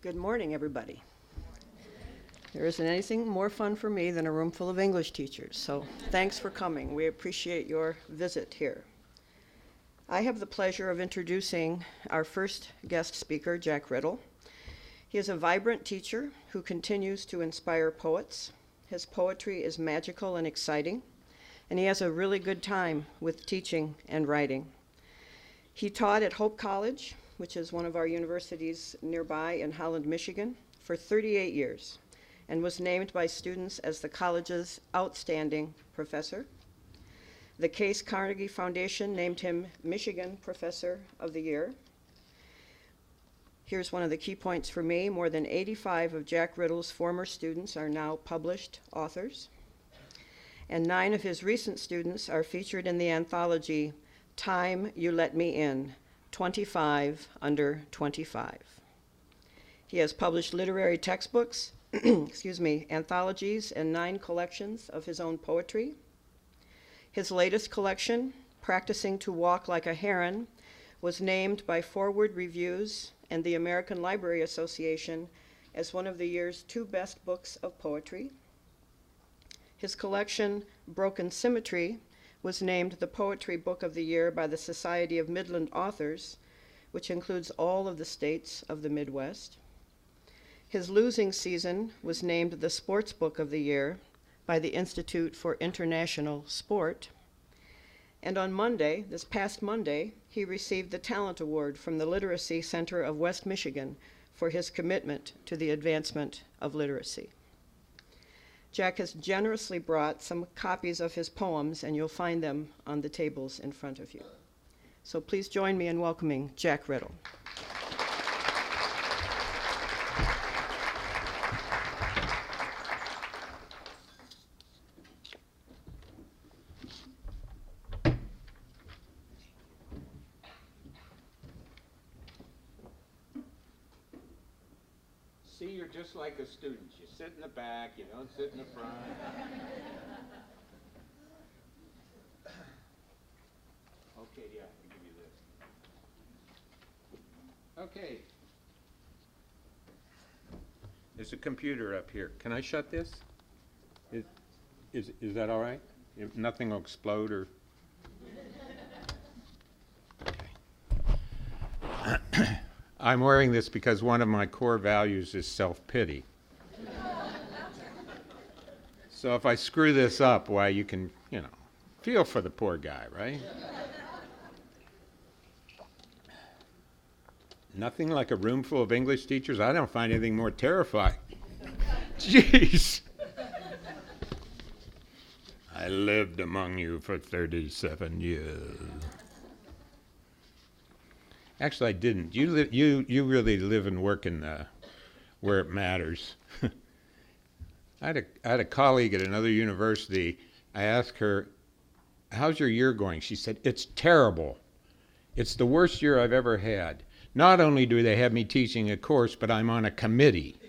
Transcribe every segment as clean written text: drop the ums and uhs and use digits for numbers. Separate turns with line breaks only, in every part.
Good morning, everybody. There isn't anything more fun for me than a room full of English teachers, so thanks for coming. We appreciate your visit here. I have the pleasure of introducing our first guest speaker, Jack Ridl. He is a vibrant teacher who continues to inspire poets. His poetry is magical and exciting, and he has a really good time with teaching and writing. He taught at Hope College, which is one of our universities nearby in Holland, Michigan, for 38 years, and was named by students as the college's outstanding professor. The Case Carnegie Foundation named him Michigan Professor of the Year. Here's one of the key points for me. More than 85 of Jack Ridl's former students are now published authors, and 9 of his recent students are featured in the anthology Time You Let Me In, 25 under 25. He has published literary textbooks, anthologies, and 9 collections of his own poetry. His latest collection, Practicing to Walk Like a Heron, was named by Forward Reviews and the American Library Association as one of the year's 2 best books of poetry. His collection, Broken Symmetry, was named the Poetry Book of the Year by the Society of Midland Authors, which includes all of the states of the Midwest. His Losing Season was named the Sports Book of the Year by the Institute for International Sport. And on Monday, this past Monday, he received the Talent Award from the Literacy Center of West Michigan for his commitment to the advancement of literacy. Jack has generously brought some copies of his poems, and you'll find them on the tables in front of you. So please join me in welcoming Jack Ridl.
See, you're just like a student. You sit in the back, you don't sit in the front. Okay, yeah, I'll give you this. Okay. There's a computer up here. Can I shut this? Is that all right? If nothing will explode or... I'm wearing this because one of my core values is self-pity. So if I screw this up, why, you can, feel for the poor guy, right? Nothing like a room full of English teachers. I don't find anything more terrifying. Jeez. I lived among you for 37 years. Actually, I didn't. You really live and work in where it matters. I had a colleague at another university. I asked her, "How's your year going?" She said, "It's terrible. It's the worst year I've ever had. Not only do they have me teaching a course, but I'm on a committee."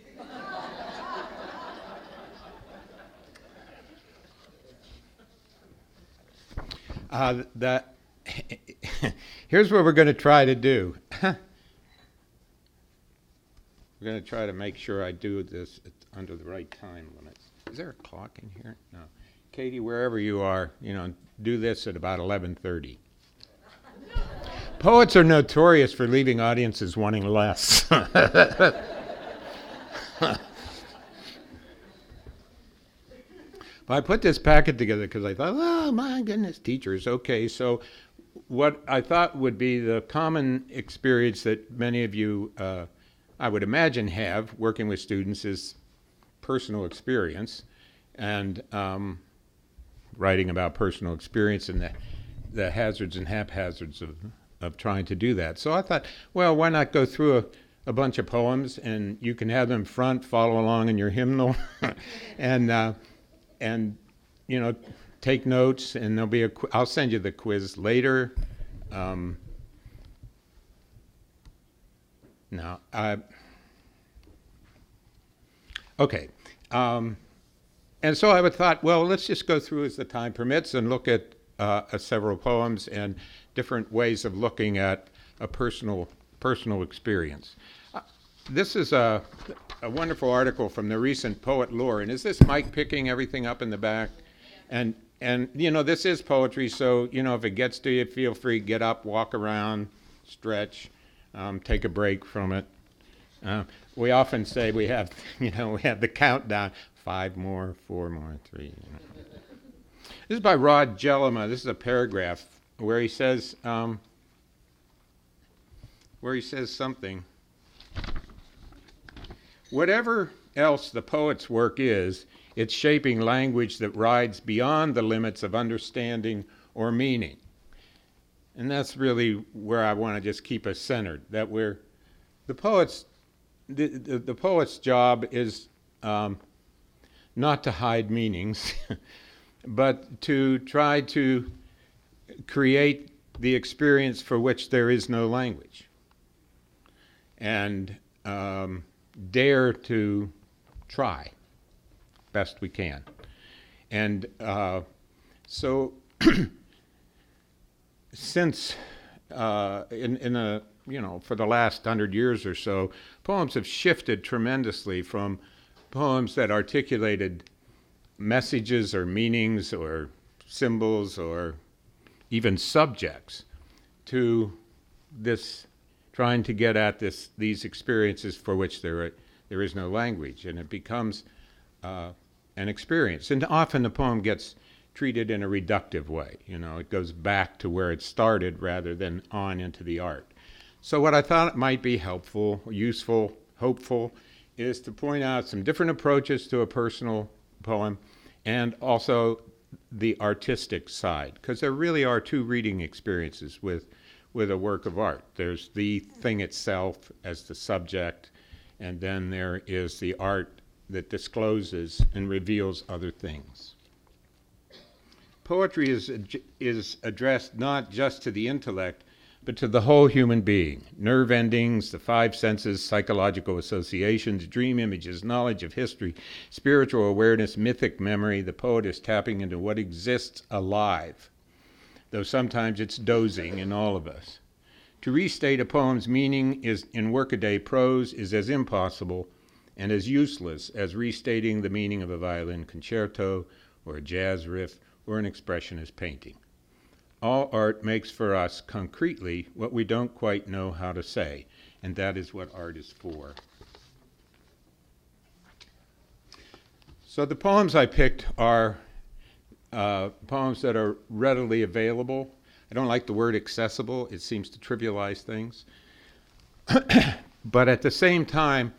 Here's what we're going to try to do. We're going to try to make sure I do this under the right time limits. Is there a clock in here? No. Katie, wherever you are, do this at about 11:30. Poets are notorious for leaving audiences wanting less. I put this packet together because I thought, oh, my goodness, teachers. Okay, so what I thought would be the common experience that many of you, I would imagine, have working with students is personal experience and writing about personal experience and the hazards and haphazards of trying to do that. So I thought, well, why not go through a bunch of poems, and you can have them front, follow along in your hymnal, and take notes, and there'll be I'll send you the quiz later. Okay. And so I thought, well, let's just go through as the time permits and look at several poems and different ways of looking at a personal experience. This is a wonderful article from the recent Poet Lore. And is this Mike picking everything up in the back? And you know, this is poetry, so, you know, if it gets to you, feel free, get up, walk around, stretch, take a break from it. We often say we have, you know, we have the countdown, 5 more, 4 more, 3. You know. This is by Rod Jellema. This is a paragraph where he says something. Whatever else the poet's work is, it's shaping language that rides beyond the limits of understanding or meaning. And that's really where I want to just keep us centered, that we're, the poet's job is not to hide meanings, but to try to create the experience for which there is no language. And dare to try best we can. And so since in a, you know, for the last 100 years or so, poems have shifted tremendously from poems that articulated messages or meanings or symbols or even subjects to this trying to get at these experiences for which there is no language, and it becomes an experience. And often the poem gets treated in a reductive way. You know, it goes back to where it started rather than on into the art. So what I thought might be helpful, useful, hopeful, is to point out some different approaches to a personal poem and also the artistic side, because there really are two reading experiences with a work of art. There's the thing itself as the subject, and then there is the art that discloses and reveals other things. Poetry is addressed not just to the intellect, but to the whole human being. Nerve endings, the 5 senses, psychological associations, dream images, knowledge of history, spiritual awareness, mythic memory. The poet is tapping into what exists alive, though sometimes it's dozing in all of us. To restate a poem's meaning in workaday prose is as impossible and as useless as restating the meaning of a violin concerto or a jazz riff or an expressionist painting. All art makes for us concretely what we don't quite know how to say, and that is what art is for. So the poems I picked are poems that are readily available. I don't like the word accessible. It seems to trivialize things. But at the same time,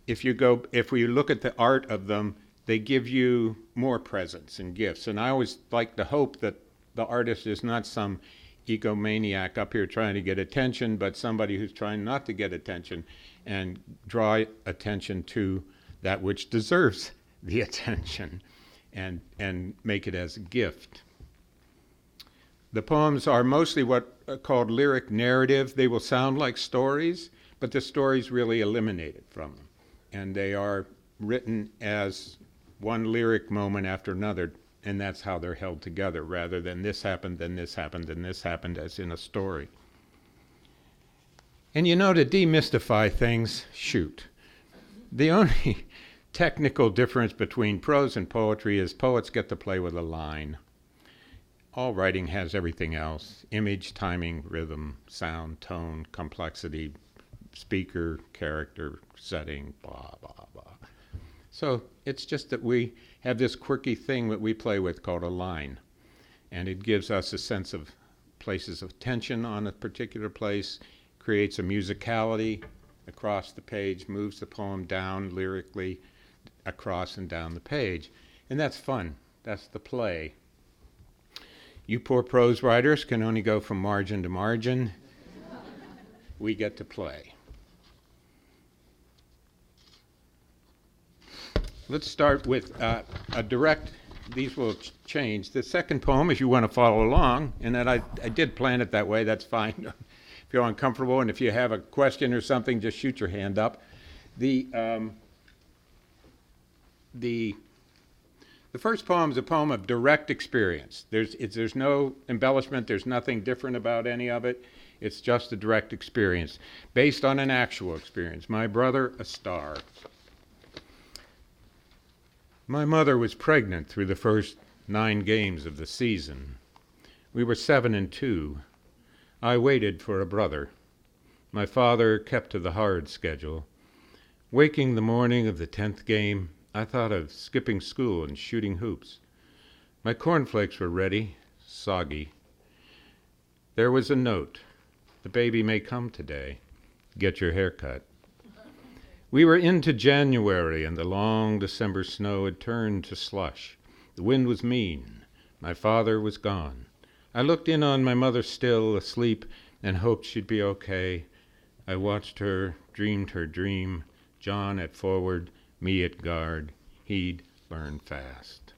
if we look at the art of them, they give you more presence and gifts. And I always like to hope that the artist is not some egomaniac up here trying to get attention, but somebody who's trying not to get attention and draw attention to that which deserves the attention and make it as a gift. The poems are mostly what are called lyric narrative. They will sound like stories, but the stories really eliminated from them. And they are written as one lyric moment after another, and that's how they're held together, rather than this happened, then this happened, then this happened, as in a story. And you know, to demystify things, shoot. The only technical difference between prose and poetry is poets get to play with a line. All writing has everything else: image, timing, rhythm, sound, tone, complexity, speaker, character, setting, blah, blah, blah. So it's just that we have this quirky thing that we play with called a line. And it gives us a sense of places of tension on a particular place, creates a musicality across the page, moves the poem down lyrically across and down the page. And that's fun. That's the play. You poor prose writers can only go from margin to margin. We get to play. Let's start with a direct, these will change. The second poem, if you want to follow along, and that I did plan it that way, that's fine. If you're uncomfortable, and if you have a question or something, just shoot your hand up. The first poem is a poem of direct experience. There's no embellishment, there's nothing different about any of it. It's just a direct experience, based on an actual experience. My brother, a star. My mother was pregnant through the first 9 games of the season. We were 7-2. I waited for a brother. My father kept to the hard schedule. Waking the morning of the 10th game, I thought of skipping school and shooting hoops. My cornflakes were ready, soggy. There was a note. The baby may come today. Get your hair cut. We were into January, and the long December snow had turned to slush. The wind was mean. My father was gone. I looked in on my mother still asleep and hoped she'd be okay. I watched her, dreamed her dream. John at forward, me at guard. He'd learn fast.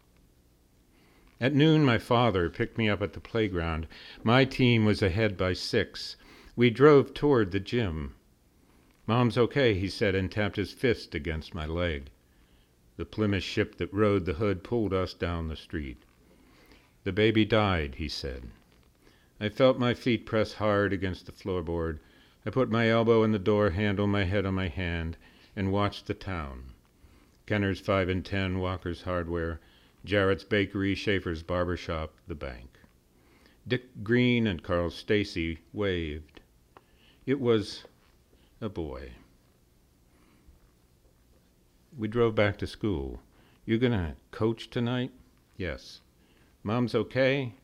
At noon, my father picked me up at the playground. My team was ahead by 6. We drove toward the gym. Mom's okay, he said, and tapped his fist against my leg. The Plymouth ship that rode the hood pulled us down the street. The baby died, he said. I felt my feet press hard against the floorboard. I put my elbow in the door handle, my head on my hand, and watched the town. Kenner's 5 and 10, Walker's Hardware, Jarrett's Bakery, Schaefer's Barber Shop, the bank. Dick Green and Carl Stacy waved. It was a boy. We drove back to school. You gonna coach tonight? Yes. Mom's okay?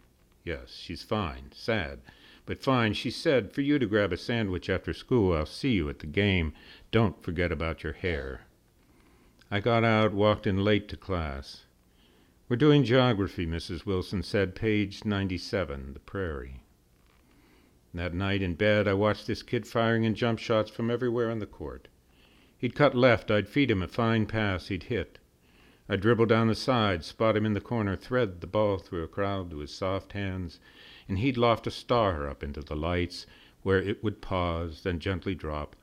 Yes, she's fine. Sad, but fine. She said for you to grab a sandwich after school. I'll see you at the game. Don't forget about your hair. I got out, walked in late to class. We're doing geography, Mrs. Wilson said, page 97, the prairie. That night in bed, I watched this kid firing in jump shots from everywhere on the court. He'd cut left, I'd feed him a fine pass, he'd hit. I'd dribble down the side, spot him in the corner, thread the ball through a crowd to his soft hands, and he'd loft a star up into the lights, where it would pause, then gently drop,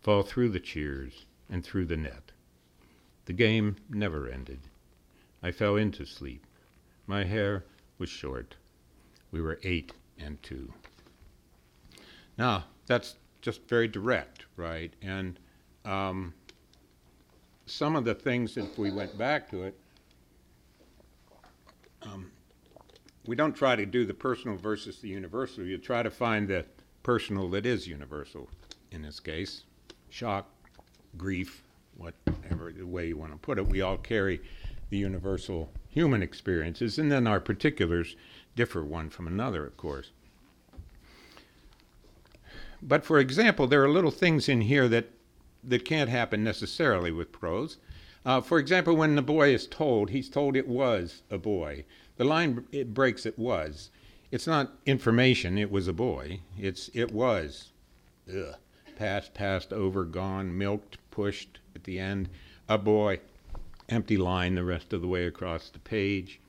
fall through the cheers, and through the net. The game never ended. I fell into sleep. My hair was short. We were 8-2. Now, that's just very direct, right? And some of the things, if we went back to it, we don't try to do the personal versus the universal. You try to find the personal that is universal in this case. Shock, grief, whatever the way you want to put it. We all carry the universal human experiences, and then our particulars differ one from another, of course. But for example, there are little things in here that can't happen necessarily with prose. For example, when the boy is told, he's told it was a boy. The line it breaks it was. It's not information, it was a boy. It was. Ugh. Past, passed, over, gone, milked, pushed at the end. A boy. Empty line the rest of the way across the page.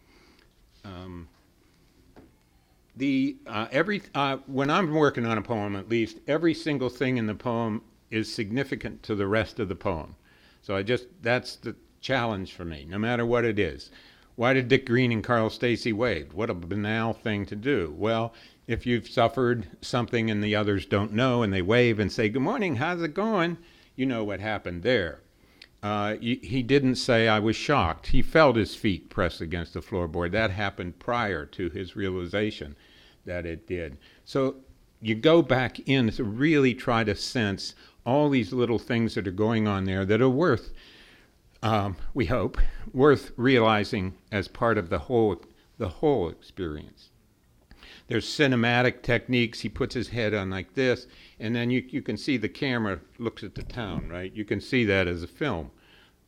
When I'm working on a poem, at least, every single thing in the poem is significant to the rest of the poem. So that's the challenge for me, no matter what it is. Why did Dick Green and Carl Stacy wave? What a banal thing to do. Well, if you've suffered something and the others don't know and they wave and say, good morning, how's it going? You know what happened there. He didn't say, I was shocked. He felt his feet press against the floorboard. That happened prior to his realization that it did. So you go back in to really try to sense all these little things that are going on there that are worth, we hope, worth realizing as part of the whole experience. There's cinematic techniques. He puts his head on like this, and then you can see the camera looks at the town, right? You can see that as a film.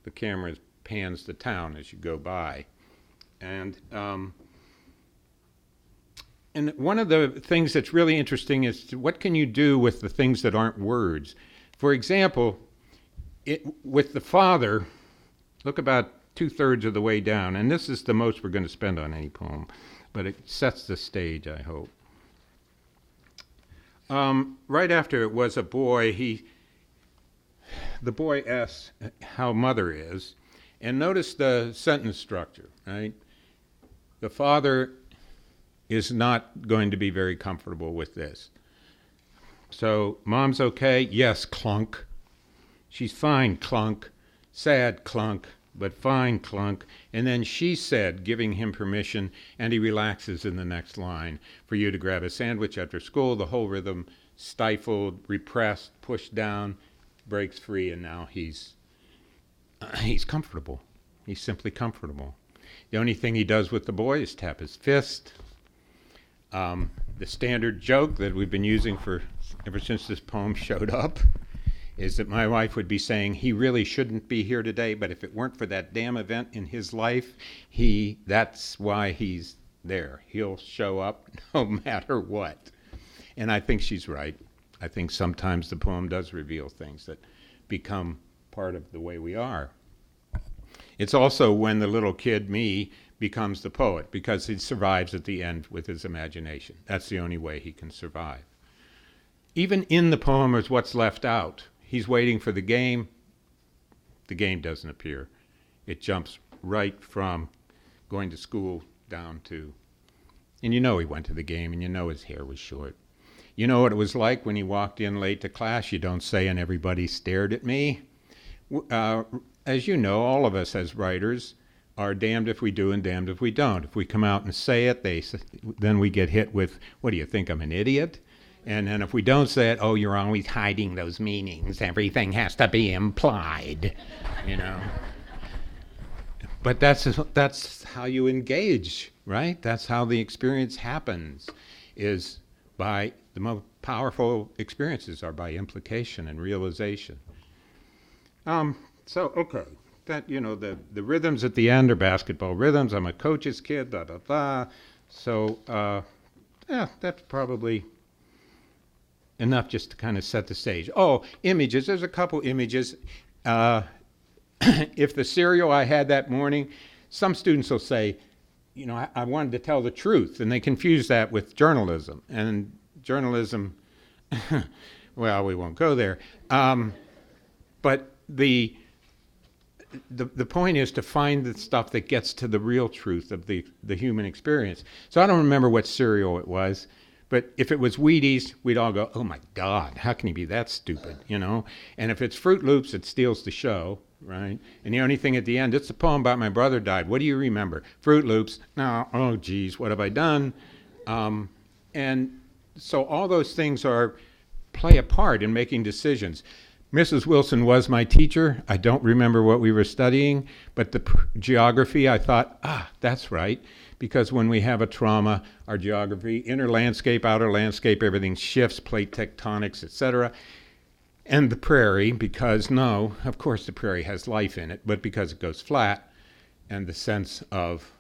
The camera pans the town as you go by. And one of the things that's really interesting is what can you do with the things that aren't words? For example, with the father, look about 2/3 of the way down, and this is the most we're going to spend on any poem, but it sets the stage, I hope. Right after it was a boy, the boy asks how mother is, and notice the sentence structure, right? The father is not going to be very comfortable with this. So, Mom's okay? Yes, clunk. She's fine, clunk. Sad, clunk, but fine, clunk. And then she said, giving him permission, and he relaxes in the next line. For you to grab a sandwich after school, the whole rhythm stifled, repressed, pushed down, breaks free, and now he's comfortable. He's simply comfortable. The only thing he does with the boy is tap his fist. The standard joke that we've been using ever since this poem showed up is that my wife would be saying, he really shouldn't be here today, but if it weren't for that damn event in his life, that's why he's there. He'll show up no matter what. And I think she's right. I think sometimes the poem does reveal things that become part of the way we are. It's also when the little kid, me, becomes the poet, because he survives at the end with his imagination. That's the only way he can survive. Even in the poem is what's left out. He's waiting for the game. The game doesn't appear. It jumps right from going to school down to, and you know he went to the game, and you know his hair was short. You know what it was like when he walked in late to class. You don't say, and everybody stared at me. As you know, all of us as writers are damned if we do and damned if we don't. If we come out and say it, then we get hit with, what do you think, I'm an idiot? And then if we don't say it, oh, you're always hiding those meanings. Everything has to be implied, you know. But that's how you engage, right? That's how the experience happens, is by the most powerful experiences are by implication and realization. Okay. That, you know, the rhythms at the end are basketball rhythms. I'm a coach's kid, da da da. So, that's probably enough just to kind of set the stage. Oh, images. There's a couple images. If the cereal I had that morning, some students will say, you know, I wanted to tell the truth, and they confuse that with journalism. And journalism, well, we won't go there. But the point is to find the stuff that gets to the real truth of the human experience. So I don't remember what cereal it was, but if it was Wheaties, we'd all go, oh my God, how can he be that stupid, you know? And if it's Fruit Loops, it steals the show, right? And the only thing at the end, it's a poem about my brother died. What do you remember? Fruit Loops. No, oh geez, what have I done? And so all those things play a part in making decisions. Mrs. Wilson was my teacher. I don't remember what we were studying, but the geography, I thought, that's right, because when we have a trauma, our geography, inner landscape, outer landscape, everything shifts, plate tectonics, etc. And the prairie, because of course the prairie has life in it, but because it goes flat, and the sense of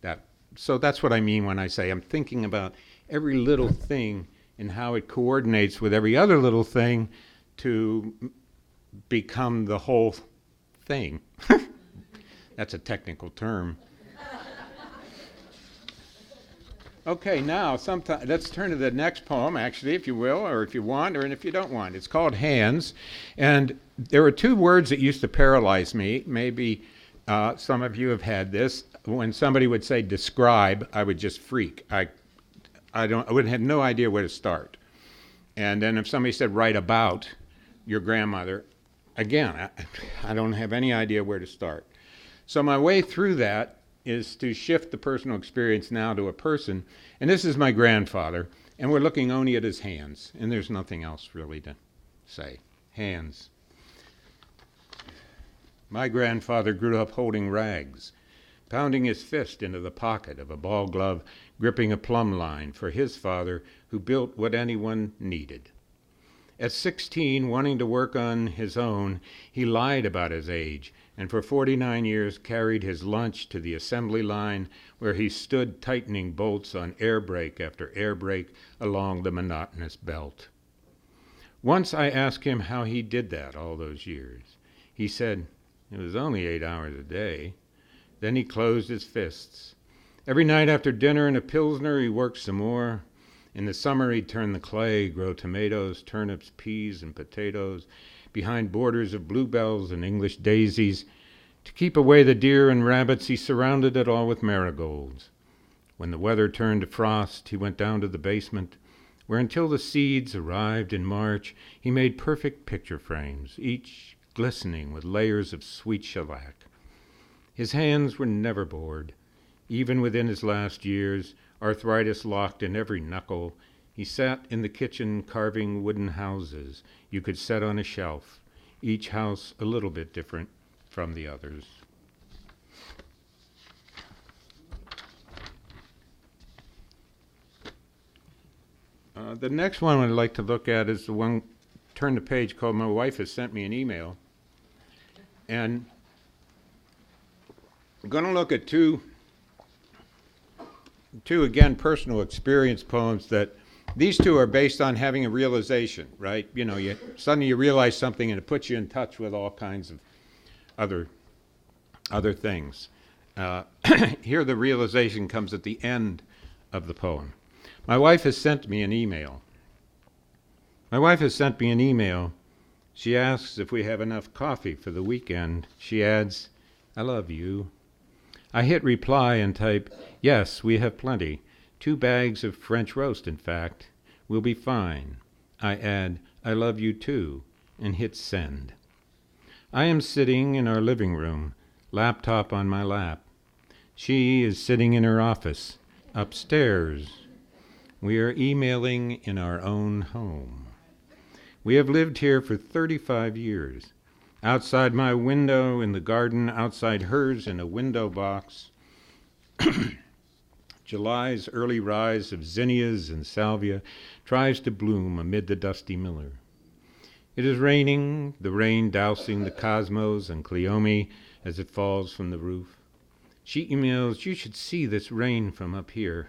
that. So that's what I mean when I say I'm thinking about every little thing and how it coordinates with every other little thing to become the whole thing. That's a technical term. Okay, now let's turn to the next poem, actually, if you will, or if you want, or if you don't want. It's called Hands. And there were two words that used to paralyze me. Maybe some of you have had this. When somebody would say describe, I would just freak. I would have no idea where to start. And then if somebody said write about your grandmother, again, I don't have any idea where to start. So my way through that is to shift the personal experience now to a person. And this is my grandfather, and we're looking only at his hands, and there's nothing else really to say. Hands. My grandfather grew up holding rags, pounding his fist into the pocket of a ball glove, gripping a plumb line for his father, who built what anyone needed. At 16, wanting to work on his own, he lied about his age, and for 49 years carried his lunch to the assembly line, where he stood tightening bolts on air brake after air brake along the monotonous belt. Once I asked him how he did that all those years. He said, it was only 8 hours a day. Then he closed his fists. Every night after dinner and a Pilsner, he worked some more. In the summer, he'd turn the clay, grow tomatoes, turnips, peas, and potatoes behind borders of bluebells and English daisies. To keep away the deer and rabbits, he surrounded it all with marigolds. When the weather turned to frost, he went down to the basement, where until the seeds arrived in March, he made perfect picture frames, each glistening with layers of sweet shellac. His hands were never bored. Even within his last years, arthritis locked in every knuckle, he sat in the kitchen carving wooden houses you could set on a shelf, each house a little bit different from the others. The next one I'd like to look at is the one, turn the page, called My Wife Has Sent Me an Email. And I'm going to look at two again, personal experience poems that these two are based on having a realization, right? You know, suddenly you realize something and it puts you in touch with all kinds of other things. Here the realization comes at the end of the poem. My wife has sent me an email. My wife has sent me an email. She asks if we have enough coffee for the weekend. She adds, I love you. I hit reply and type, yes, we have plenty. 2 bags of French roast, in fact. We'll be fine. I add, I love you too, and hit send. I am sitting in our living room, laptop on my lap. She is sitting in her office, upstairs. We are emailing in our own home. We have lived here for 35 years. Outside my window in the garden, outside hers in a window box. July's early rise of zinnias and salvia tries to bloom amid the dusty miller. It is raining, the rain dousing the cosmos and Cleome as it falls from the roof. She emails, you should see this rain from up here.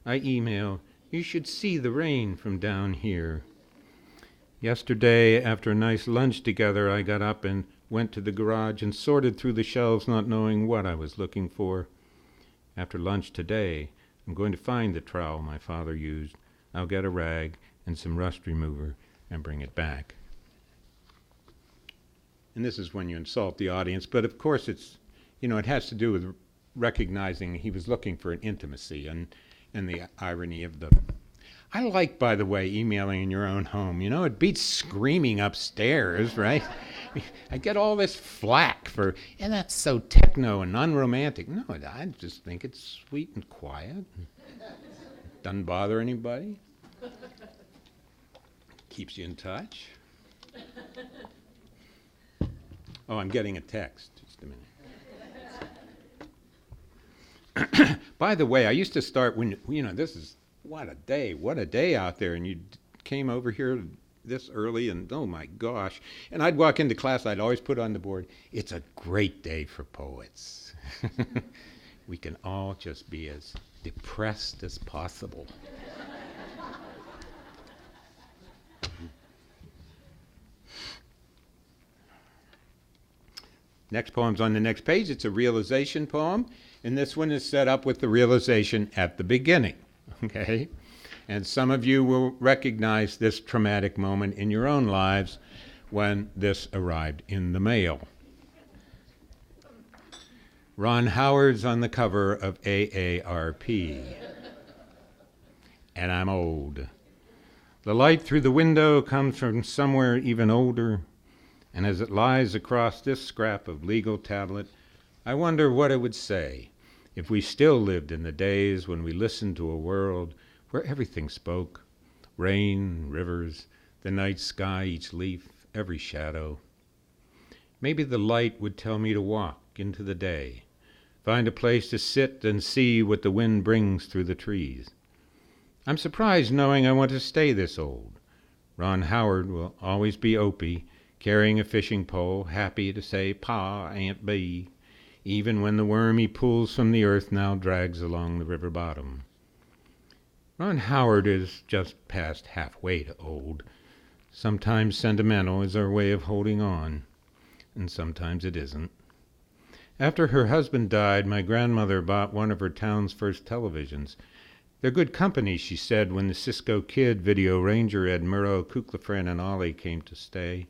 I email, you should see the rain from down here. Yesterday, after a nice lunch together, I got up and went to the garage and sorted through the shelves, not knowing what I was looking for. After lunch today, I'm going to find the trowel my father used. I'll get a rag and some rust remover and bring it back. And this is when you insult the audience, but of course it's, you know, it has to do with recognizing he was looking for an intimacy and the irony of the... I like, by the way, emailing in your own home. You know, it beats screaming upstairs, right? I get all this flack for, and that's so techno and unromantic. No, I just think it's sweet and quiet. Doesn't bother anybody. Keeps you in touch. Oh, I'm getting a text. Just a minute. By the way, I used to start when, you know, this is, what a day out there, and you came over here this early, and oh my gosh. And I'd walk into class, I'd always put on the board, it's a great day for poets. We can all just be as depressed as possible. Next poem's on the next page. It's a realization poem, and this one is set up with the realization at the beginning. Okay? And some of you will recognize this traumatic moment in your own lives when this arrived in the mail. Ron Howard's on the cover of AARP. And I'm old. The light through the window comes from somewhere even older, and as it lies across this scrap of legal tablet, I wonder what it would say if we still lived in the days when we listened to a world where everything spoke, rain, rivers, the night sky, each leaf, every shadow. Maybe the light would tell me to walk into the day, find a place to sit and see what the wind brings through the trees. I'm surprised knowing I want to stay this old. Ron Howard will always be Opie, carrying a fishing pole, happy to say Pa, Aunt B, even when the worm he pulls from the earth now drags along the river bottom. Ron Howard is just past halfway to old. Sometimes sentimental is our way of holding on, and sometimes it isn't. After her husband died, my grandmother bought one of her town's first televisions. They're good company, she said, when the Cisco Kid video ranger Ed Murrow, Kuklafran, and Ollie came to stay.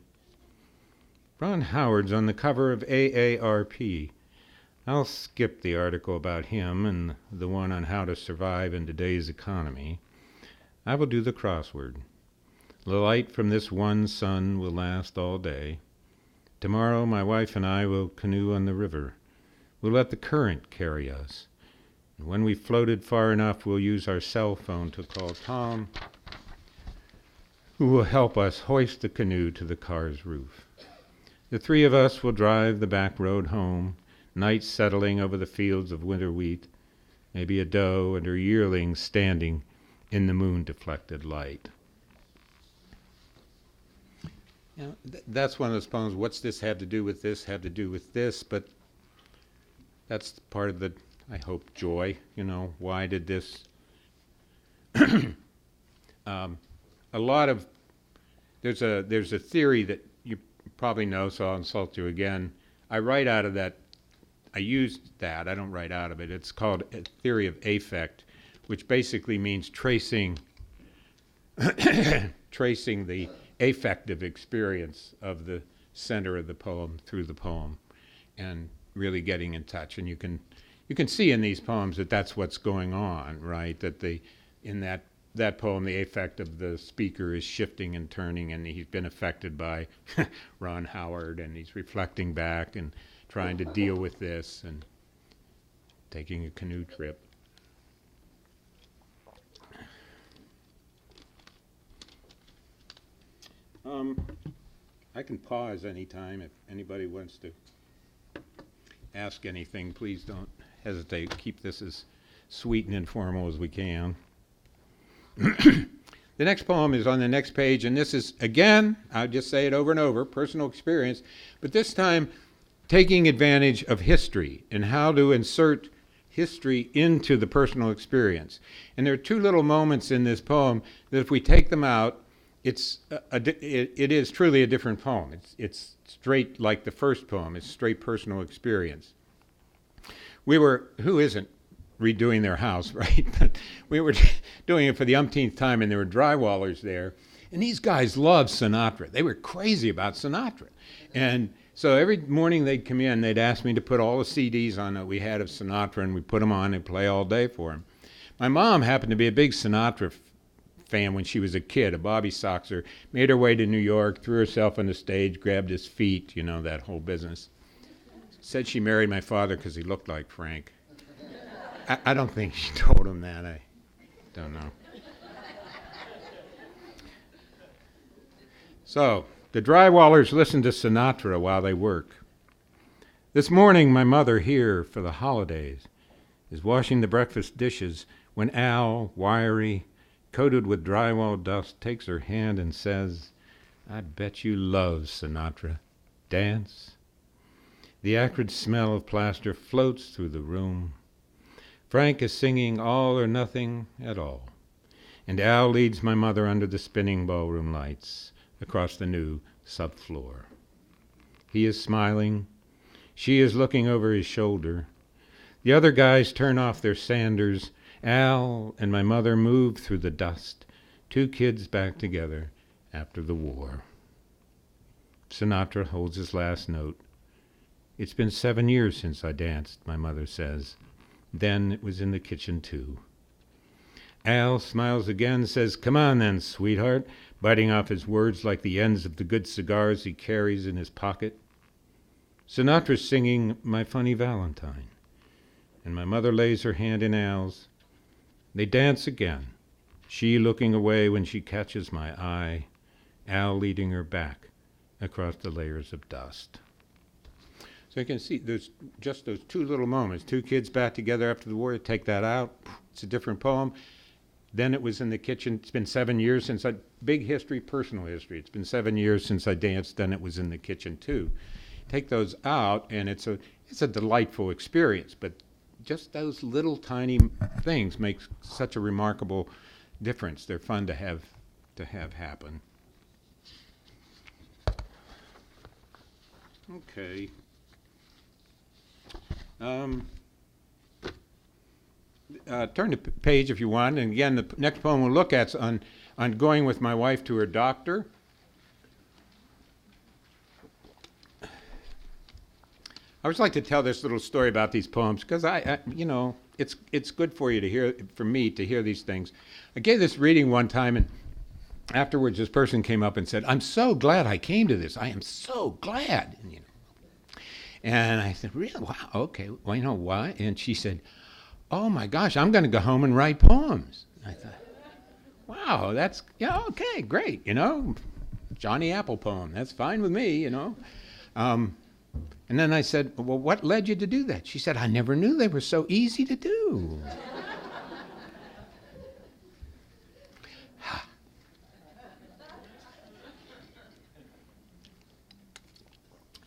Ron Howard's on the cover of AARP. I'll skip the article about him and the one on how to survive in today's economy. I will do the crossword. The light from this one sun will last all day. Tomorrow my wife and I will canoe on the river. We'll let the current carry us. And when we've floated far enough, we'll use our cell phone to call Tom, who will help us hoist the canoe to the car's roof. The three of us will drive the back road home, night settling over the fields of winter wheat, maybe a doe and her yearling standing in the moon-deflected light. You know, that's one of those poems, what's this have to do with this, have to do with this, but that's part of the, I hope, joy, you know, why did this? A lot of, there's a theory that you probably know, so I'll insult you again. I write out of that, I used that, I don't write out of it. It's called a theory of affect, which basically means tracing tracing the affective experience of the center of the poem through the poem and really getting in touch. And you can see in these poems that that's what's going on, right? That in that poem, the affect of the speaker is shifting and turning, and he's been affected by Ron Howard, and he's reflecting back and trying to deal with this and taking a canoe trip. I can pause anytime if anybody wants to ask anything. Please don't hesitate. Keep this as sweet and informal as we can. The next poem is on the next page, and this is, again, I'll just say it over and over, personal experience, but this time taking advantage of history and how to insert history into the personal experience. And there are two little moments in this poem that if we take them out, it is truly a different poem. It's straight like the first poem. It's straight personal experience. Who isn't redoing their house, right? But we were doing it for the umpteenth time, and there were drywallers there. And these guys loved Sinatra. They were crazy about Sinatra. And so every morning they'd come in, they'd ask me to put all the CDs on that we had of Sinatra, and we'd put them on and play all day for them. My mom happened to be a big Sinatra fan when she was a kid, a Bobby Soxer, made her way to New York, threw herself on the stage, grabbed his feet, you know, that whole business. Said she married my father because he looked like Frank. I don't think she told him that. I don't know. So, the drywallers listen to Sinatra while they work. This morning, my mother here for the holidays is washing the breakfast dishes when Al, wiry, coated with drywall dust, takes her hand and says, I bet you love Sinatra. Dance? The acrid smell of plaster floats through the room. Frank is singing All or Nothing at All, and Al leads my mother under the spinning ballroom lights across the new subfloor. He is smiling. She is looking over his shoulder. The other guys turn off their sanders. Al and my mother move through the dust, two kids back together after the war. Sinatra holds his last note. It's been 7 years since I danced, my mother says. Then it was in the kitchen, too. Al smiles again, says, come on then, sweetheart, biting off his words like the ends of the good cigars he carries in his pocket. Sinatra's singing My Funny Valentine, and my mother lays her hand in Al's. They dance again, she looking away when she catches my eye, Al leading her back across the layers of dust. So you can see there's just those two little moments, two kids back together after the war, you take that out, it's a different poem. Then it was in the kitchen. It's been 7 years since big history, personal history. It's been 7 years since I danced, then it was in the kitchen too. Take those out and it's a delightful experience, but just those little tiny things make such a remarkable difference. They're fun to have happen. Okay. Turn the page if you want. And again, the next poem we'll look at is on going with my wife to her doctor. I always like to tell this little story about these poems because it's good for you to hear, for me to hear these things. I gave this reading one time, and afterwards this person came up and said, "I'm so glad I came to this. I am so glad." And I said, "Really? Wow, okay. Well, you know why?" And she said, "Oh my gosh, I'm going to go home and write poems." I thought, wow, that's, okay, great, Johnny Apple poem. That's fine with me, And then I said, "Well, what led you to do that?" She said, "I never knew they were so easy to do."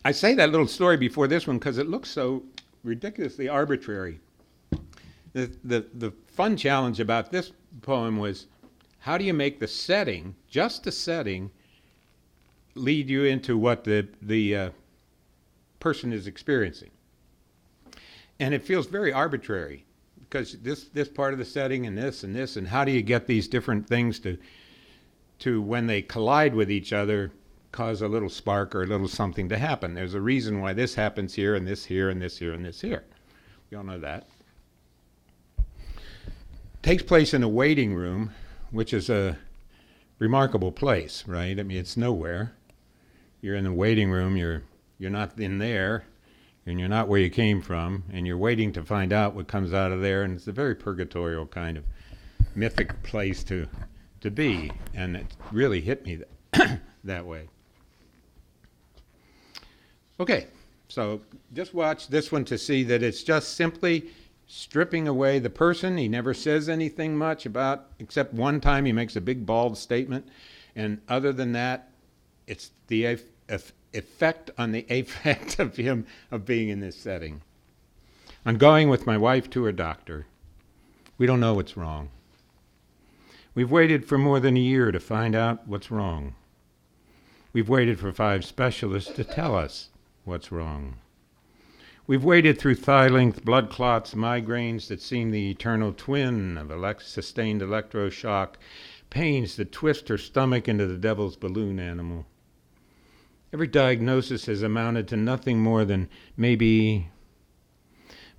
I say that little story before this one because it looks so ridiculously arbitrary. The fun challenge about this poem was, how do you make the setting, just the setting, lead you into what the person is experiencing? And it feels very arbitrary because this part of the setting and this, and how do you get these different things to when they collide with each other, cause a little spark or a little something to happen? There's a reason why this happens here, and this here, and this here, and this here. We all know that. Takes place in a waiting room, which is a remarkable place, right? I mean, it's nowhere. You're in the waiting room, you're not in there, and you're not where you came from, and you're waiting to find out what comes out of there, and it's a very purgatorial kind of mythic place to be, and it really hit me that way. Okay, so just watch this one to see that it's just simply stripping away the person. He never says anything much about, except one time he makes a big bald statement, and other than that, it's the effect on the affect of him of being in this setting. I'm going with my wife to her doctor. We don't know what's wrong. We've waited for more than a year to find out what's wrong. We've waited for 5 specialists to tell us what's wrong. We've waded through thigh-length blood clots, migraines that seem the eternal twin of sustained electroshock, pains that twist her stomach into the devil's balloon animal. Every diagnosis has amounted to nothing more than maybe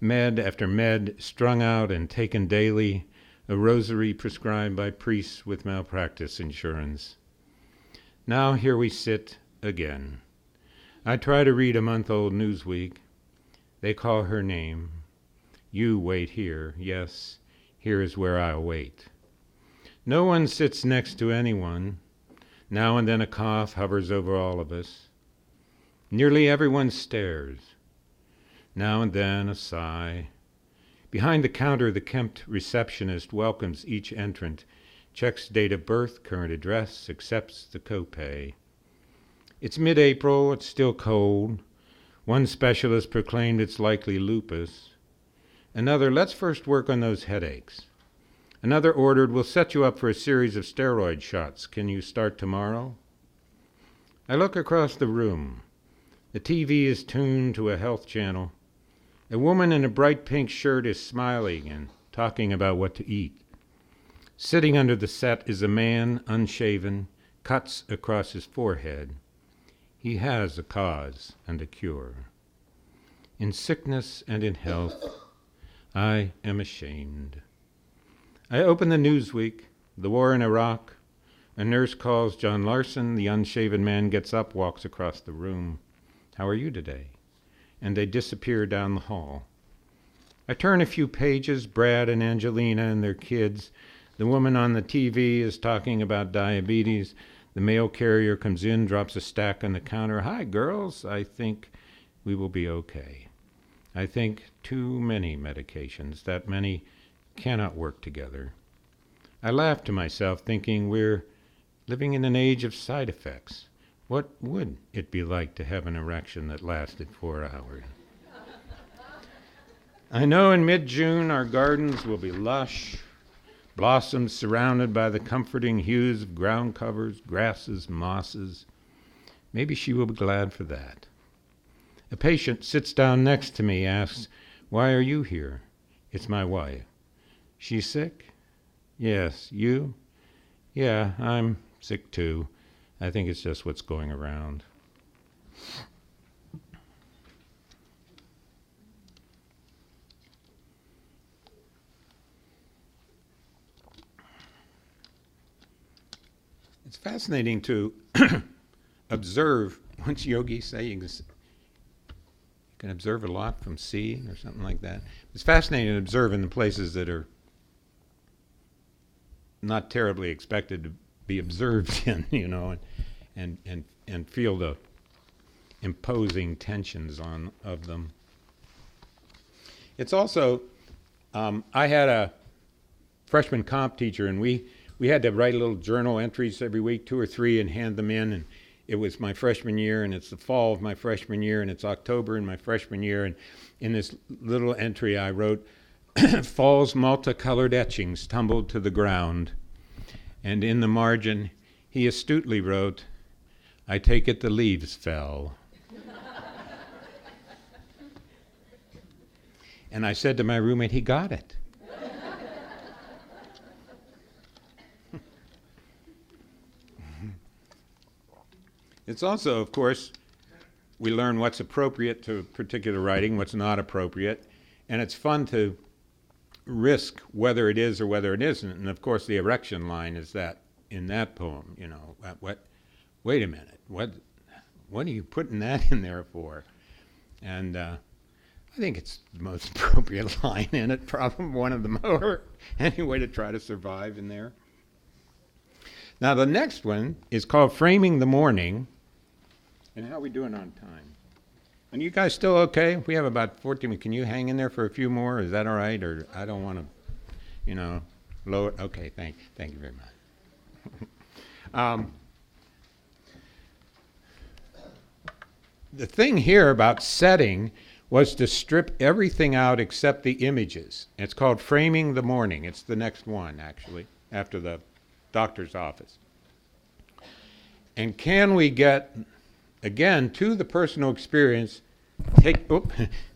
med after med strung out and taken daily, a rosary prescribed by priests with malpractice insurance. Now here we sit again. I try to read a month-old Newsweek. They call her name. You wait here. Yes, here is where I'll wait. No one sits next to anyone. Now and then a cough hovers over all of us. Nearly everyone stares. Now and then a sigh. Behind the counter, the kempt receptionist welcomes each entrant, checks date of birth, current address, accepts the copay. It's mid-April, it's still cold. One specialist proclaimed it's likely lupus. Another, let's first work on those headaches. Another ordered, we'll set you up for a series of steroid shots. Can you start tomorrow? I look across the room. The TV is tuned to a health channel. A woman in a bright pink shirt is smiling and talking about what to eat. Sitting under the set is a man, unshaven, cuts across his forehead. He has a cause and a cure. In sickness and in health, I am ashamed. I open the Newsweek, the war in Iraq. A nurse calls John Larson. The unshaven man gets up, walks across the room. How are you today? And they disappear down the hall. I turn a few pages, Brad and Angelina and their kids. The woman on the TV is talking about diabetes. The mail carrier comes in, drops a stack on the counter. Hi, girls. I think we will be okay. I think too many medications, that many cannot work together. I laugh to myself, thinking we're living in an age of side effects. What would it be like to have an erection that lasted 4 hours? I know in mid-June our gardens will be lush, blossoms surrounded by the comforting hues of ground covers, grasses, mosses. Maybe she will be glad for that. A patient sits down next to me, asks, "Why are you here?" It's my wife. She's sick? Yes. You? Yeah, I'm sick too. I think it's just what's going around. fascinating to observe. Once yogis say you can observe a lot from seeing or something like that. It's fascinating to observe in the places that are not terribly expected to be observed in, and feel the imposing tensions of them. It's also, I had a freshman comp teacher, and we had to write little journal entries every week, 2 or 3, and hand them in. And it was my freshman year, and it's the fall of my freshman year, and it's October in my freshman year. And in this little entry, I wrote, "Fall's multicolored etchings tumbled to the ground." And in the margin, he astutely wrote, "I take it the leaves fell." And I said to my roommate, he got it. It's also, of course, we learn what's appropriate to particular writing, what's not appropriate, and it's fun to risk whether it is or whether it isn't. And of course, the erection line is that in that poem. Wait a minute, what are you putting that in there for? And I think it's the most appropriate line in it, probably one of the more, anyway, to try to survive in there. Now, the next one is called Framing the Morning. And how are we doing on time? And you guys still okay? We have about 14 minutes. Can you hang in there for a few more? Is that all right? Or I don't want to, lower. Okay, thank you very much. The thing here about setting was to strip everything out except the images. It's called Framing the Morning. It's the next one, actually, after the doctor's office. And can we get, again, to the personal experience,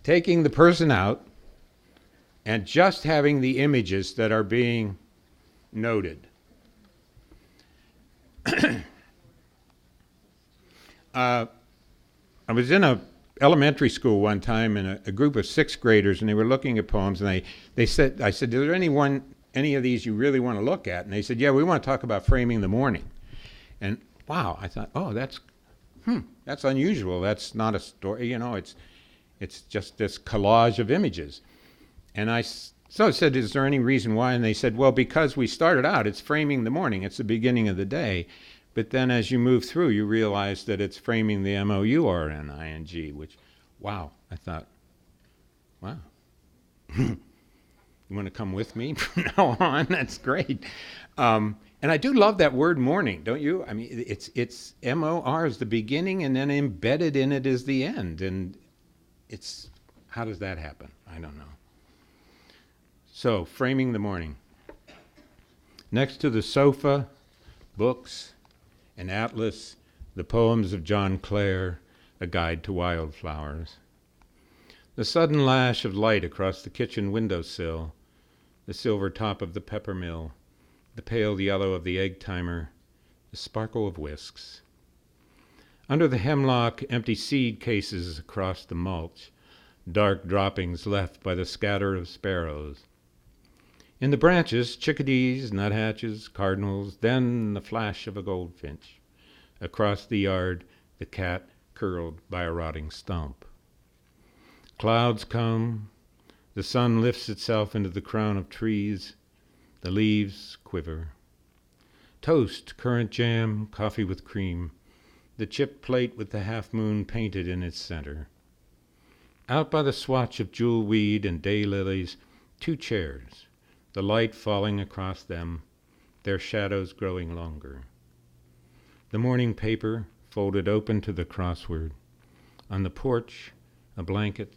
taking the person out and just having the images that are being noted. I was in a elementary school one time, and a group of 6th graders, and they were looking at poems, and I said, is there any of these you really want to look at? And they said, yeah, we want to talk about Framing the Morning. And wow, I thought, oh, that's unusual. That's not a story, it's just this collage of images. And so I said, is there any reason why? And they said, well, because we started out, it's framing the morning, it's the beginning of the day. But then as you move through, you realize that it's framing the MOURNING, which, wow, I thought, wow. You want to come with me from now on? That's great. And I do love that word morning, don't you? I mean, it's MOR is the beginning, and then embedded in it is the end. And how does that happen? I don't know. So, framing the morning. Next to the sofa, books, an atlas, the poems of John Clare, A Guide to Wildflowers. The sudden lash of light across the kitchen windowsill, the silver top of the pepper mill, the pale yellow of the egg timer, the sparkle of whisks. Under the hemlock, empty seed cases across the mulch, dark droppings left by the scatter of sparrows. In the branches, chickadees, nuthatches, cardinals, then the flash of a goldfinch. Across the yard, the cat curled by a rotting stump. Clouds come, the sun lifts itself into the crown of trees, the leaves quiver. Toast, currant jam, coffee with cream, the chipped plate with the half-moon painted in its center. Out by the swatch of jewelweed and daylilies, 2 chairs, the light falling across them, their shadows growing longer. The morning paper folded open to the crossword. On the porch, a blanket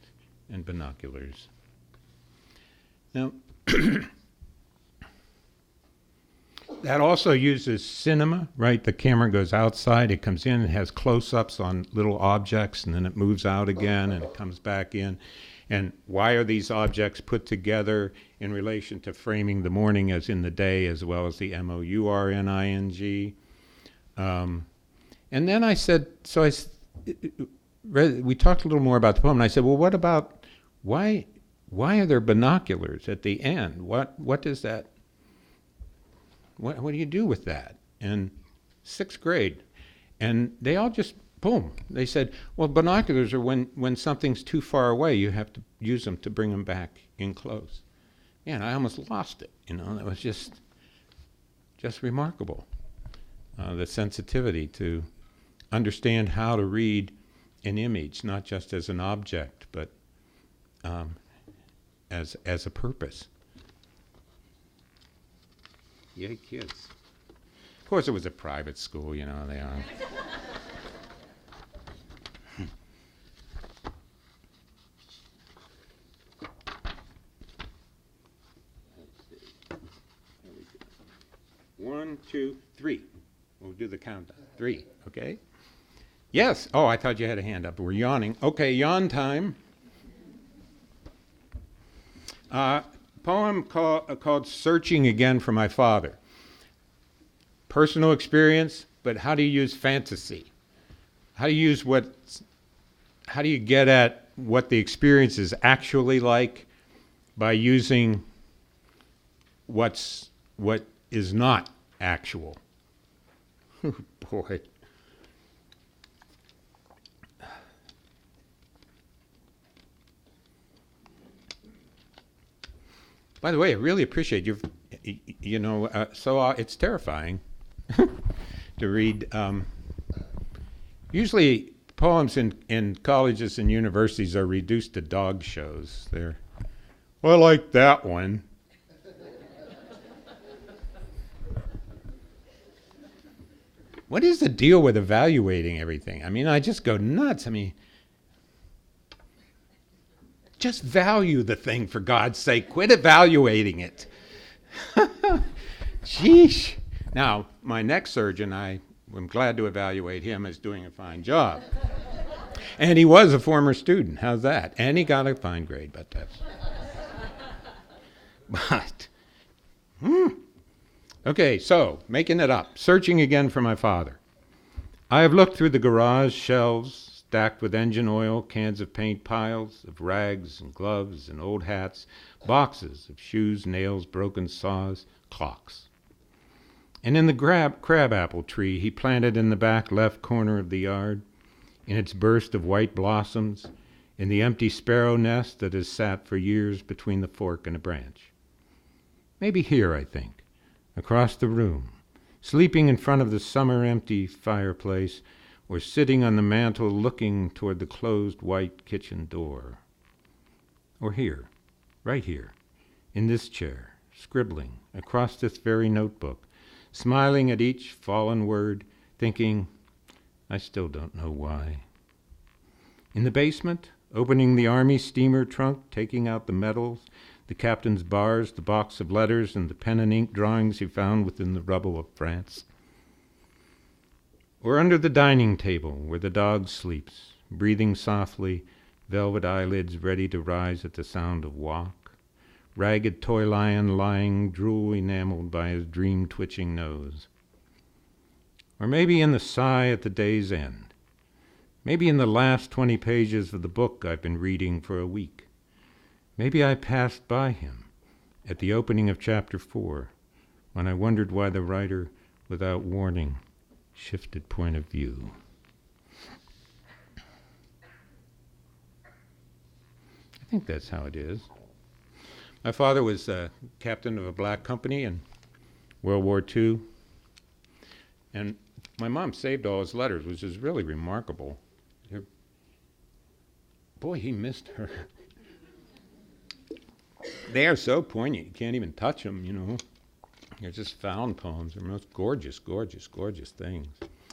and binoculars. Now, that also uses cinema, right? The camera goes outside, it comes in, it has close-ups on little objects, and then it moves out again, and it comes back in. And why are these objects put together in relation to framing the morning as in the day, as well as the MOURNING? And then I said, we talked a little more about the poem, and I said, well, what about, why are there binoculars at the end? What does that, what do you do with that? And 6th grade. And they all just, boom, they said, well, binoculars are when something's too far away, you have to use them to bring them back in close. Yeah, and I almost lost it, That was just remarkable. The sensitivity to understand how to read an image, not just as an object, but as a purpose. Yay, kids. Of course, it was a private school, they are. One, two, three. We'll do the countdown. 3, okay? Yes. Oh, I thought you had a hand up. We're yawning. Okay, yawn time. Poem called Searching Again for My Father. Personal experience, but how do you use fantasy? How do you get at what the experience is actually like by using what is not actual? Oh, boy. By the way, I really appreciate you. It's terrifying to read. Usually, poems in colleges and universities are reduced to dog shows. I like that one. What is the deal with evaluating everything? I just go nuts. Just value the thing, for God's sake. Quit evaluating it. Sheesh. Now, my next surgeon, I'm glad to evaluate him, is doing a fine job. And he was a former student. How's that? And he got a fine grade, but that's... Okay, so, making it up. Searching again for my father. I have looked through the garage shelves, stacked with engine oil, cans of paint, piles of rags and gloves and old hats, boxes of shoes, nails, broken saws, clocks. And in the crabapple tree he planted in the back left corner of the yard, in its burst of white blossoms, in the empty sparrow nest that has sat for years between the fork and a branch. Maybe here, I think, across the room, sleeping in front of the summer-empty fireplace, or sitting on the mantel looking toward the closed white kitchen door. Or here, right here, in this chair, scribbling across this very notebook, smiling at each fallen word, thinking, I still don't know why. In the basement, opening the army steamer trunk, taking out the medals, the captain's bars, the box of letters, and the pen and ink drawings he found within the rubble of France. Or under the dining table where the dog sleeps, breathing softly, velvet eyelids ready to rise at the sound of walk, ragged toy lion lying drool-enameled by his dream-twitching nose. Or maybe in the sigh at the day's end, maybe in the last 20 pages of the book I've been reading for a week. Maybe I passed by him at the opening of chapter 4, when I wondered why the writer, without warning, shifted point of view. I think that's how it is. My father was captain of a black company in World War II, and my mom saved all his letters, which is really remarkable. Boy, he missed her. They are so poignant, you can't even touch them, They're just found poems. They're most gorgeous, gorgeous, gorgeous things.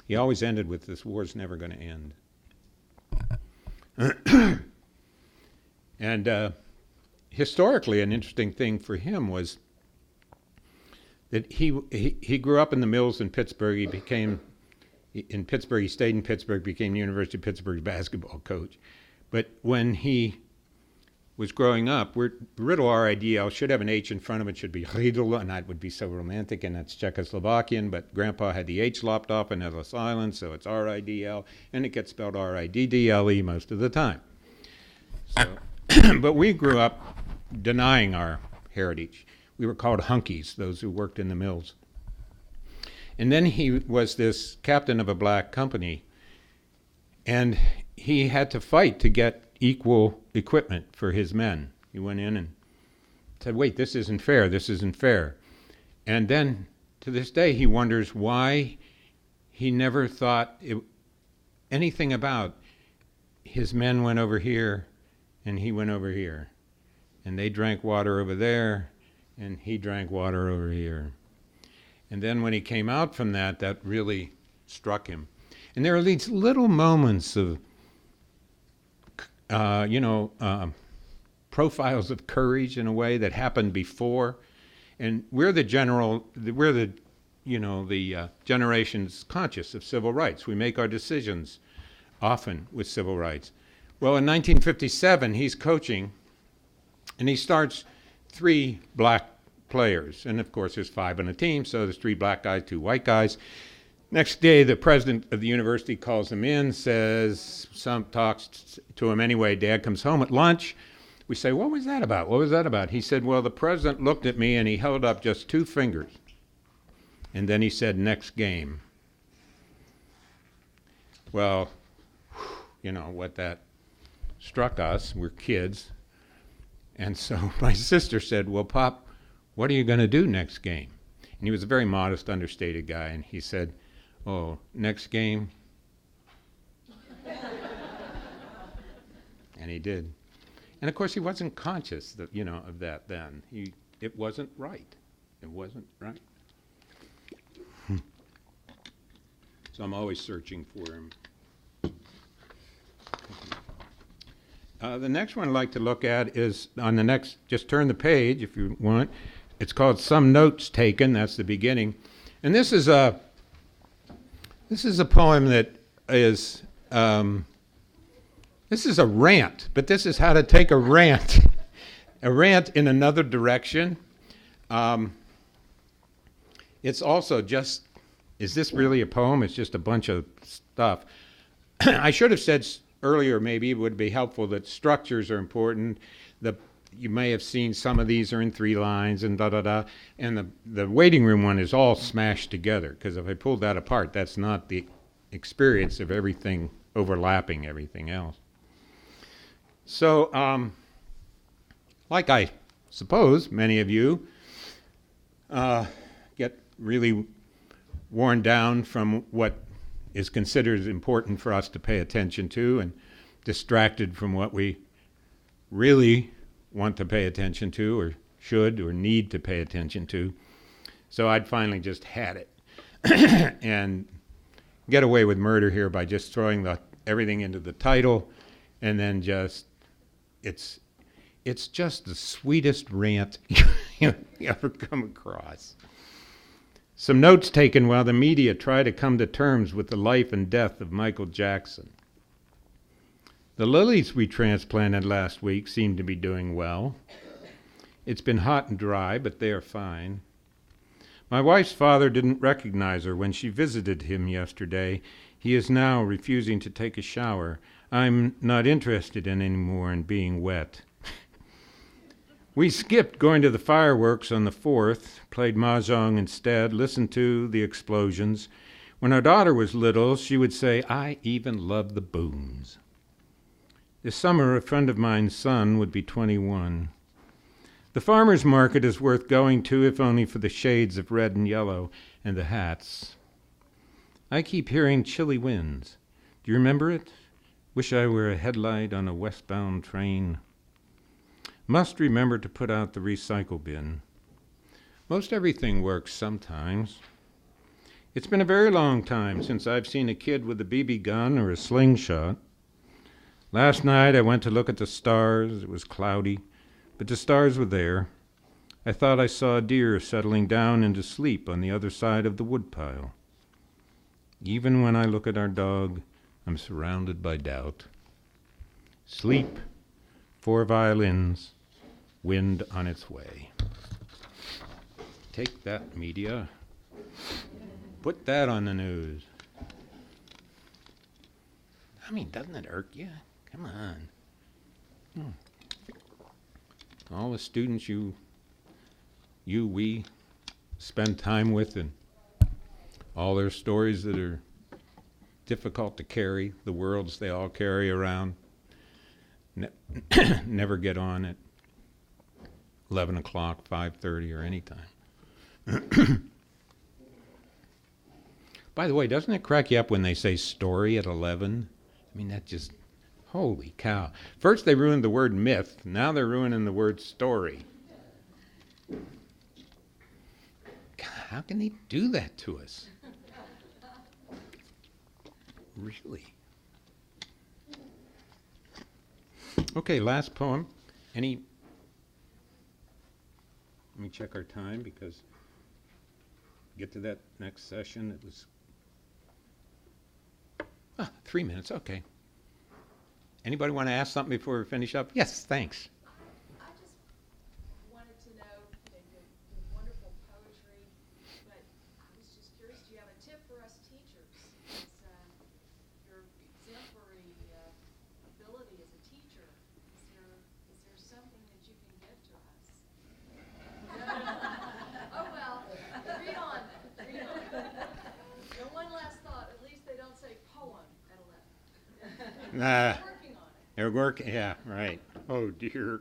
He always ended with, this war's never going to end. And historically, an interesting thing for him was that he grew up in the mills in Pittsburgh. He stayed in Pittsburgh, became the University of Pittsburgh basketball coach. But when he was growing up, Ridl, R-I-D-L, should have an H in front of it, should be Ridl, and that would be so romantic, and that's Czechoslovakian, but Grandpa had the H lopped off and had a silence, so it's R-I-D-L, and it gets spelled R-I-D-D-L-E most of the time. So, but we grew up denying our heritage. We were called hunkies, those who worked in the mills. And then he was this captain of a black company, and he had to fight to get equal equipment for his men. He went in and said, wait, this isn't fair, this isn't fair. And then, to this day, he wonders why he never thought anything about his men went over here and he went over here. And they drank water over there and he drank water over here. And then when he came out from that, that really struck him. And there are these little moments of, profiles of courage in a way that happened before. And we're the generations conscious of civil rights. We make our decisions often with civil rights. Well, in 1957, he's coaching, and he starts 3 black players. And of course, there's 5 on a team, so there's 3 black guys, 2 white guys. Next day, the president of the university calls him in, talks to him anyway. Dad comes home at lunch. We say, what was that about? What was that about? He said, well, the president looked at me and he held up just 2 fingers. And then he said, next game. Well, what that struck us, we're kids. And so my sister said, well, Pop, what are you going to do next game? And he was a very modest, understated guy. And he said, oh, next game? And he did. And of course, he wasn't conscious that, of that then. It wasn't right. It wasn't right. So I'm always searching for him. The next one I'd like to look at is on the next, just turn the page if you want. It's called Some Notes Taken. That's the beginning. And this is a poem that is, this is a rant, but this is how to take a rant in another direction. It's also just, is this really a poem? It's just a bunch of stuff. I should have said earlier, maybe it would be helpful, that structures are important. You may have seen some of these are in 3 lines and da-da-da. And the waiting room one is all smashed together, because if I pulled that apart, that's not the experience of everything overlapping everything else. So, like I suppose many of you get really worn down from what is considered important for us to pay attention to and distracted from what we really want to pay attention to or should or need to pay attention to. So I'd finally just had it and get away with murder here by just throwing everything into the title, and then it's just the sweetest rant you ever come across. Some notes taken while the media try to come to terms with the life and death of Michael Jackson. The lilies we transplanted last week seem to be doing well. It's been hot and dry, but they are fine. My wife's father didn't recognize her when she visited him yesterday. He is now refusing to take a shower. I'm not interested anymore in being wet. We skipped going to the fireworks on the 4th, played mahjong instead, listened to the explosions. When our daughter was little, she would say, I even love the booms. This summer, a friend of mine's son would be 21. The farmer's market is worth going to, if only for the shades of red and yellow and the hats. I keep hearing chilly winds. Do you remember it? Wish I were a headlight on a westbound train. Must remember to put out the recycle bin. Most everything works sometimes. It's been a very long time since I've seen a kid with a BB gun or a slingshot. Last night I went to look at the stars. It was cloudy, but the stars were there. I thought I saw a deer settling down into sleep on the other side of the woodpile. Even when I look at our dog, I'm surrounded by doubt. Sleep, 4 violins, wind on its way. Take that, media. Put that on the news. I mean, doesn't it irk you? Come on. All the students we spend time with, and all their stories that are difficult to carry, the worlds they all carry around, never get on at 11 o'clock, 5:30, or any time. By the way, doesn't it crack you up when they say story at 11? I mean, that just, holy cow. First they ruined the word myth, now they're ruining the word story. God, how can they do that to us? Really? Okay, last poem. Let me check our time because get to that next session. It was 3 minutes. Okay. Anybody want to ask something before we finish up? Yes, thanks.
I just wanted to know, your wonderful poetry, but I was just curious, do you have a tip for us teachers? Your exemplary ability as a teacher, is there something that you can give to us? Oh, well, read on. And one last thought, at least they don't say poem at 11.
Nah.
Working on it.
They're working, yeah, right. Oh, dear.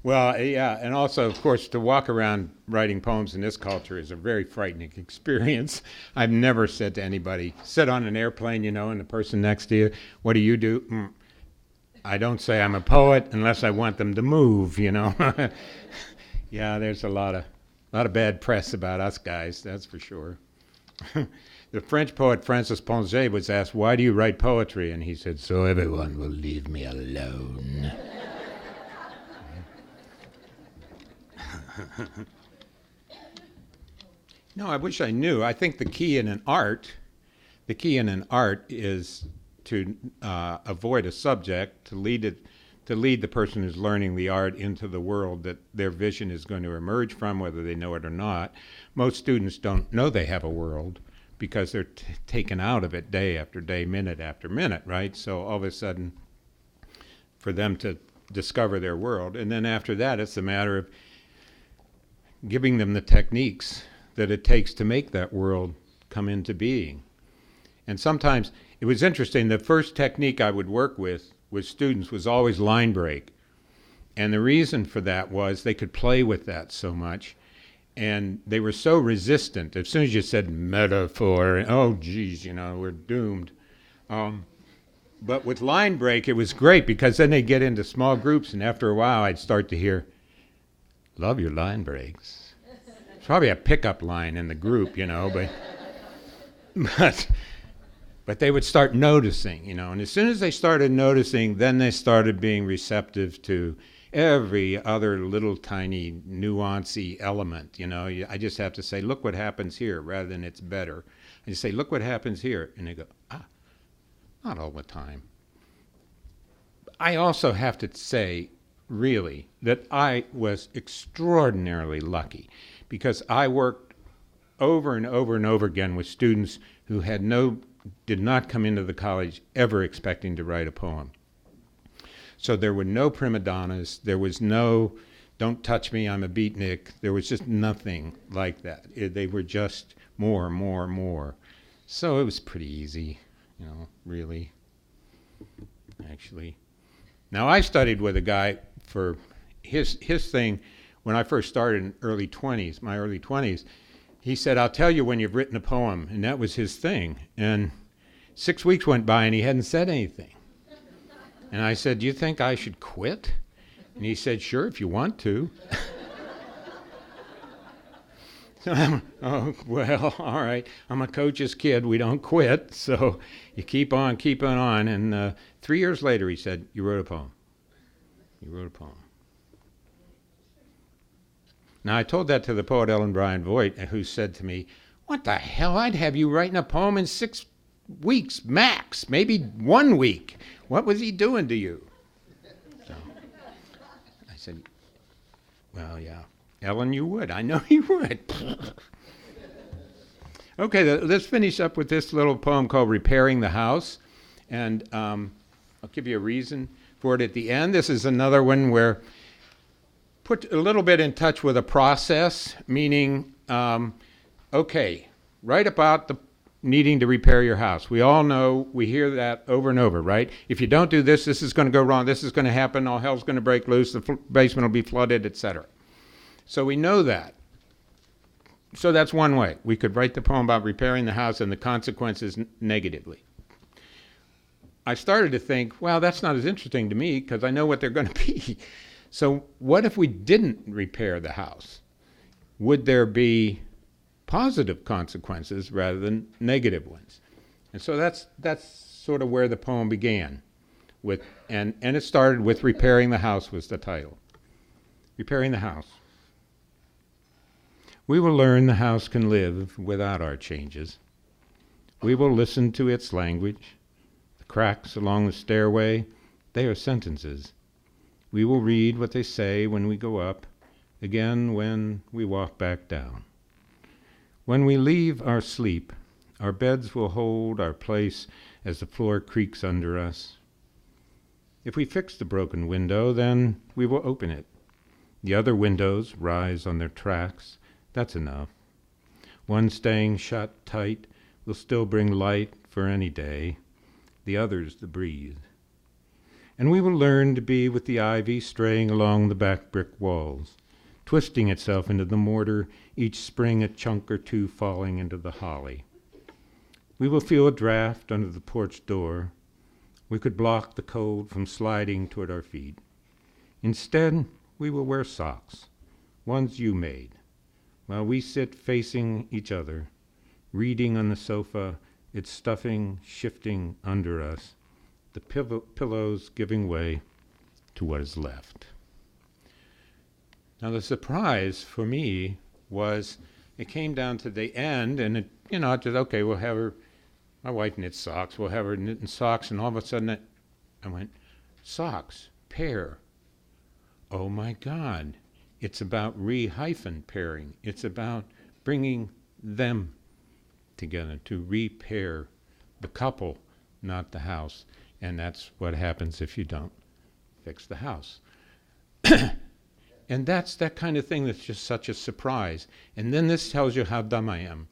Well, yeah, and also, of course, to walk around writing poems in this culture is a very frightening experience. I've never said to anybody, sit on an airplane, and the person next to you, what do you do? I don't say I'm a poet unless I want them to move, Yeah, there's a lot of bad press about us guys, that's for sure. The French poet Francis Ponget was asked, why do you write poetry? And he said, so everyone will leave me alone. No, I wish I knew. I think the key in an art is to avoid a subject, to lead the person who's learning the art into the world that their vision is going to emerge from, whether they know it or not. Most students don't know they have a world because they're taken out of it day after day, minute after minute, right? So all of a sudden, for them to discover their world, and then after that, it's a matter of giving them the techniques that it takes to make that world come into being. And sometimes, it was interesting, the first technique I would work with students was always line break. And the reason for that was they could play with that so much. And they were so resistant. As soon as you said metaphor, oh, geez, we're doomed. But with line break, it was great because then they get into small groups, and after a while, I'd start to hear, love your line breaks. It's probably a pickup line in the group, but they would start noticing, and as soon as they started noticing, then they started being receptive to every other little tiny nuancy element, I just have to say, look what happens here, rather than it's better. I just say, look what happens here, and they go, not all the time. I also have to say, really, that I was extraordinarily lucky because I worked over and over and over again with students who did not come into the college ever expecting to write a poem. So there were no primadonnas, there was no, don't touch me, I'm a beatnik, there was just nothing like that. They were just more. So it was pretty easy, really, actually. Now I studied with a guy for his thing when I first started in my early 20s. He said, I'll tell you when you've written a poem, and that was his thing. And 6 weeks went by and he hadn't said anything. And I said, do you think I should quit? And he said, sure, if you want to. So oh, well, all right. I'm a coach's kid. We don't quit. So you keep on. And 3 years later, he said, you wrote a poem. You wrote a poem. Now, I told that to the poet Ellen Bryant Voigt, who said to me, what the hell? I'd have you writing a poem in 6 weeks max, maybe 1 week. What was he doing to you? So I said, well, yeah. Ellen, you would. I know you would. Okay, let's finish up with this little poem called Repairing the House. And I'll give you a reason for it at the end. This is another one where put a little bit in touch with a process, meaning Okay, right about the needing to repair your house. We all know, we hear that over and over, right? If you don't do this, this is going to go wrong, this is going to happen, all hell's going to break loose, the basement will be flooded, etc. So we know that. So that's one way. We could write the poem about repairing the house and the consequences negatively. I started to think, well, that's not as interesting to me because I know what they're going to be. So what if we didn't repair the house? Would there be positive consequences rather than negative ones? And so that's sort of where the poem began with, and it started with repairing the house was the title. Repairing the house. We will learn the house can live without our changes. We will listen to its language. The cracks along the stairway, they are sentences. We will read what they say when we go up, again when we walk back down. When we leave our sleep, our beds will hold our place as the floor creaks under us. If we fix the broken window, then we will open it. The other windows rise on their tracks. That's enough. One staying shut tight will still bring light for any day, the others the breeze. And we will learn to be with the ivy straying along the back brick walls, twisting itself into the mortar, each spring a chunk or two falling into the holly. We will feel a draft under the porch door. We could block the cold from sliding toward our feet. Instead, we will wear socks, ones you made, while we sit facing each other, reading on the sofa, its stuffing shifting under us, the pillows giving way to what is left. Now the surprise for me was it came down to the end, and it, I just, okay, we'll have her, my wife knits socks, we'll have her knitting socks, and all of a sudden I went, socks, pair. Oh my God, it's about pairing. It's about bringing them together to repair the couple, not the house. And that's what happens if you don't fix the house. And that's that kind of thing that's just such a surprise. And then this tells you how dumb I am.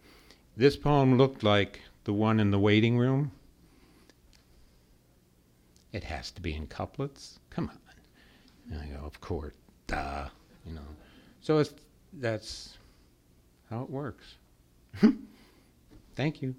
This poem looked like the one in the waiting room. It has to be in couplets. Come on. And I go, of course, duh, So that's how it works. Thank you.